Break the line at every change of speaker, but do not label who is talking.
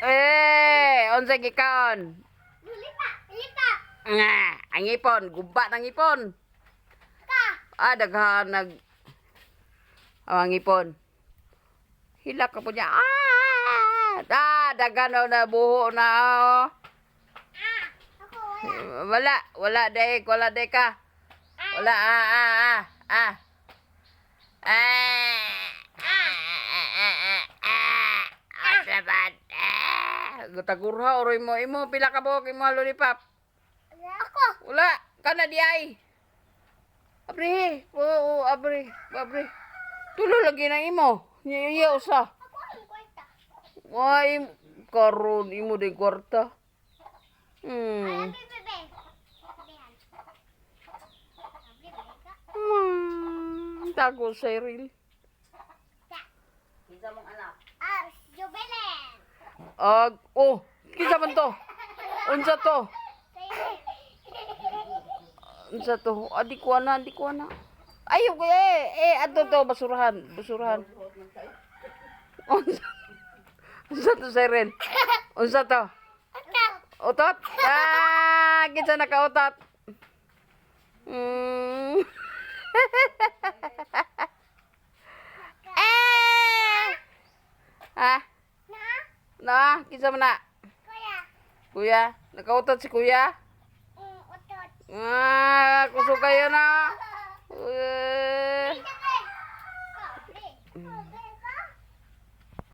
Unsa gikaon?
Lipa, lipa.
Nga, ang ipon, gumba ng ipon.
Ka.
Daghan nag ang ipon. Hila ka po niya. Daghan na buho na.
Ako wala.
Wala dek ka. Wala Sabat. Gutagurha oroy mo imo pila ka buhok imo lollipop.
Ako.
Wala kana di ay. Abri, abri. Tulo lagi na imo. Iya usa.
Ako ang kwarta.
Why karon imo de kwarta?
Ay, bebe. Behan. Bebe ka.
Tago Cyril.
Kinsa mong anak? Jubilen.
Kinsa man to? Unsa to? Unsa to? Di ko na. Ayaw ko ato to basurahan. Unsa to Cyril? Unsa to? Utot? Kinsa nakautot? Kinsa man na?
Kuya.
Kuya? Nakautot si kuya?
Utot.
Kuso kayo na.